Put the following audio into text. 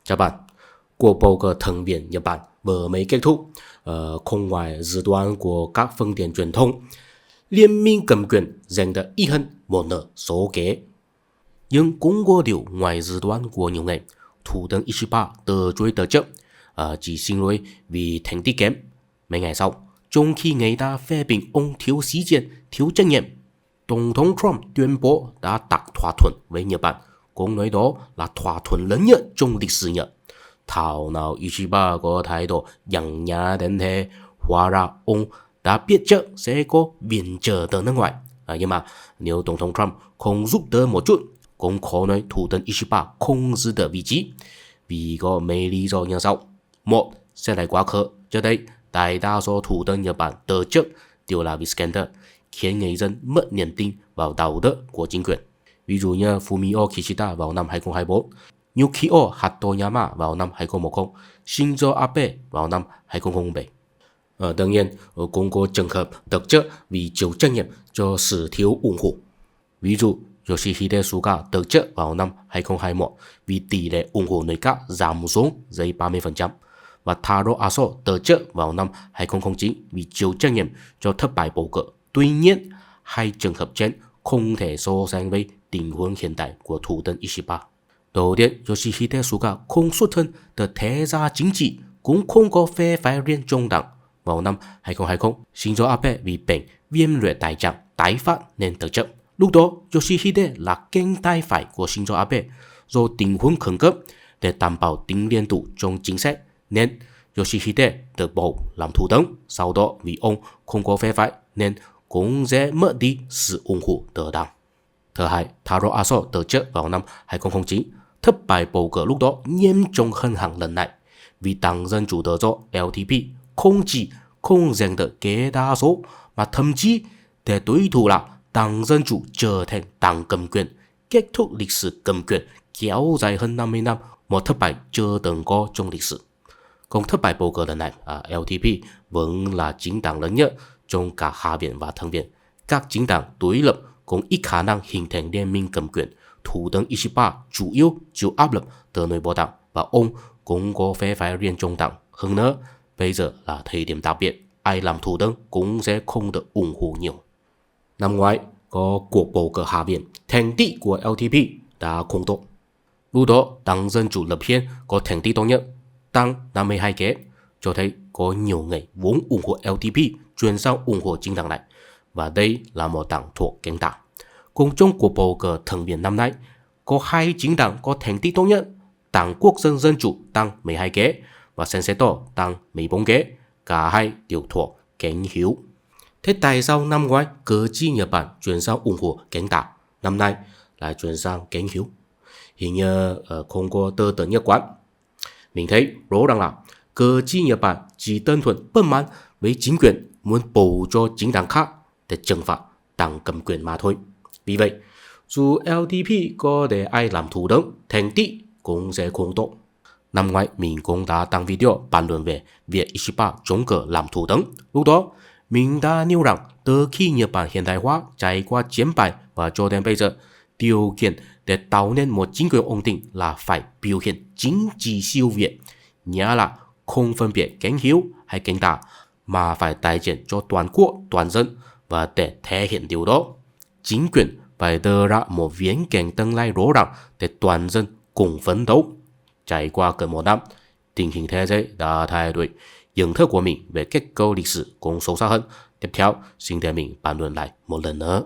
Chào bạn, cuộc bầu cử thượng viện Nhật Bản vừa mới kết thúc, không ngoài dự đoán của các phương tiện truyền thông, Liên minh cầm quyền giành được ít hơn một nửa số ghế. Nhưng cũng có điều ngoài dự đoán của nhiều người, Thủ tướng Ishiba từ chối từ chức, chỉ xin lỗi vì thành tích kém. Mấy ngày sau, trong khi người ta phê bình ông thiếu sĩ diện, thiếu trách nhiệm, Tổng thống Trump tuyên bố đã đạt thỏa thuận với Nhật Bản, cũng nói đó là thỏa thuận lớn nhất trong lịch sử Nhật. Thảo nào Ishiba có thái độ nhằng nhã đến thế, hóa ra ông đã biết trước sẽ có viện trợ từ nước ngoài. Nhưng mà nếu Tổng thống Trump không giúp đỡ một chút, cũng khó nói Thủ tướng Ishiba không giữ được vị trí. Vì có mấy lý do như sau. Một, sẽ lại quá khứ. Trước đây, đại đa số Thủ tướng Nhật Bản từ chức đều là vì scandal, khiến người dân mất niềm tin vào đạo đức của chính quyền. Ví dụ như Fumio Kishida vào năm 2024, Yukio Hatoyama vào năm 2010, Shinzo Abe vào năm 2007. Đương nhiên, cũng có trường hợp từ chức vì chịu trách nhiệm cho sự thiếu ủng hộ. Ví dụ, Yoshihide Suga từ chức vào năm 2021 vì tỷ lệ ủng hộ nội các giảm xuống dưới 30%. Và Taro Aso từ chức vào năm 2009 vì chịu trách nhiệm cho thất bại bầu cử. Tuy nhiên, hai trường hợp trên không thể so sánh với tình huống hiện tại của Thủ tướng Ishiba. Đầu tiên, Yoshihide Suga không xuất thân từ thế gia chính trị, cũng không có phe phái riêng trong đảng. Vào năm 2020, Shinzo Abe vì bệnh viêm luyện đại tràng tái phát nên từ chức. Lúc đó, Yoshihide là cánh tay phải của Shinzo Abe. Do tình huống khẩn cấp để đảm bảo tính liên tục trong chính sách, nên Yoshihide được bầu làm thủ tướng. Sau đó, vì ông không có phe phái nên cũng dễ mất đi sự ủng hộ từ đảng. Thứ hai, Taro Aso từ chức vào năm 2009. Thất bại bầu cử lúc đó nghiêm trọng hơn hẳn lần này, vì Đảng Dân Chủ tự do LDP không chỉ không giành được ghế đa số, mà thậm chí để đối thủ là Đảng Dân Chủ trở thành đảng cầm quyền, kết thúc lịch sử cầm quyền kéo dài hơn 50 năm, một thất bại chưa từng có trong lịch sử. Còn thất bại bầu cử lần này, LDP vẫn là chính đảng lớn nhất trong cả Hạ viện và Thượng viện. Các chính đảng đối lập cũng ít khả năng hình thành liên minh cầm quyền. Thủ tướng Ishiba chủ yếu chịu áp lực từ nội bộ đảng, và ông cũng có phe phái riêng trong đảng. Hơn nữa, bây giờ là thời điểm đặc biệt, ai làm thủ tướng cũng sẽ không được ủng hộ nhiều. Năm ngoái, có cuộc bầu cử Hạ viện, thành tích của LDP đã không tốt. Lúc đó, Đảng Dân Chủ lập hiến có thành tích tốt nhất, tăng 52 ghế, cho thấy có nhiều người vốn ủng hộ LDP chuyển sang ủng hộ chính đảng này, và đây là một đảng thuộc cánh tả. Cùng trong cuộc bầu cử thượng viện năm nay, có hai chính đảng có thành tích tốt nhất, Đảng Quốc dân Dân Chủ tăng 12 ghế và Senseto tăng 14 ghế, cả hai đều thuộc cánh hữu. Thế tại sao năm ngoái cử tri Nhật Bản chuyển sang ủng hộ cánh tả, năm nay lại chuyển sang cánh hữu? Hình như không có tư tưởng nhất quán. Mình thấy rõ ràng là cử tri Nhật Bản chỉ đơn thuần bất mãn với chính quyền, muốn bầu cho chính đảng khác để trừng phạt đảng cầm quyền mà thôi. Vì vậy, dù LDP có để ai làm thủ tướng, thành tích cũng sẽ không tốt. Năm ngoái mình cũng đã đăng video bàn luận về việc Ishiba chống cử làm thủ tướng. Lúc đó, mình đã nêu rằng từ khi Nhật Bản hiện đại hóa trải qua chiến bại và cho đến bây giờ, điều kiện để tạo nên một chính quyền ổn định là phải biểu hiện chính trị siêu việt, nghĩa là không phân biệt cánh hữu hay cánh tả, mà phải đại diện cho toàn quốc, toàn dân. Và để thể hiện điều đó, chính quyền phải đưa ra một viễn cảnh tương lai rõ ràng để toàn dân cùng phấn đấu. Trải qua gần một năm, tình hình thế giới đã thay đổi, nhận thức của mình về kết cấu lịch sử cũng sâu sắc hơn. Tiếp theo, xin để mình bàn luận lại một lần nữa.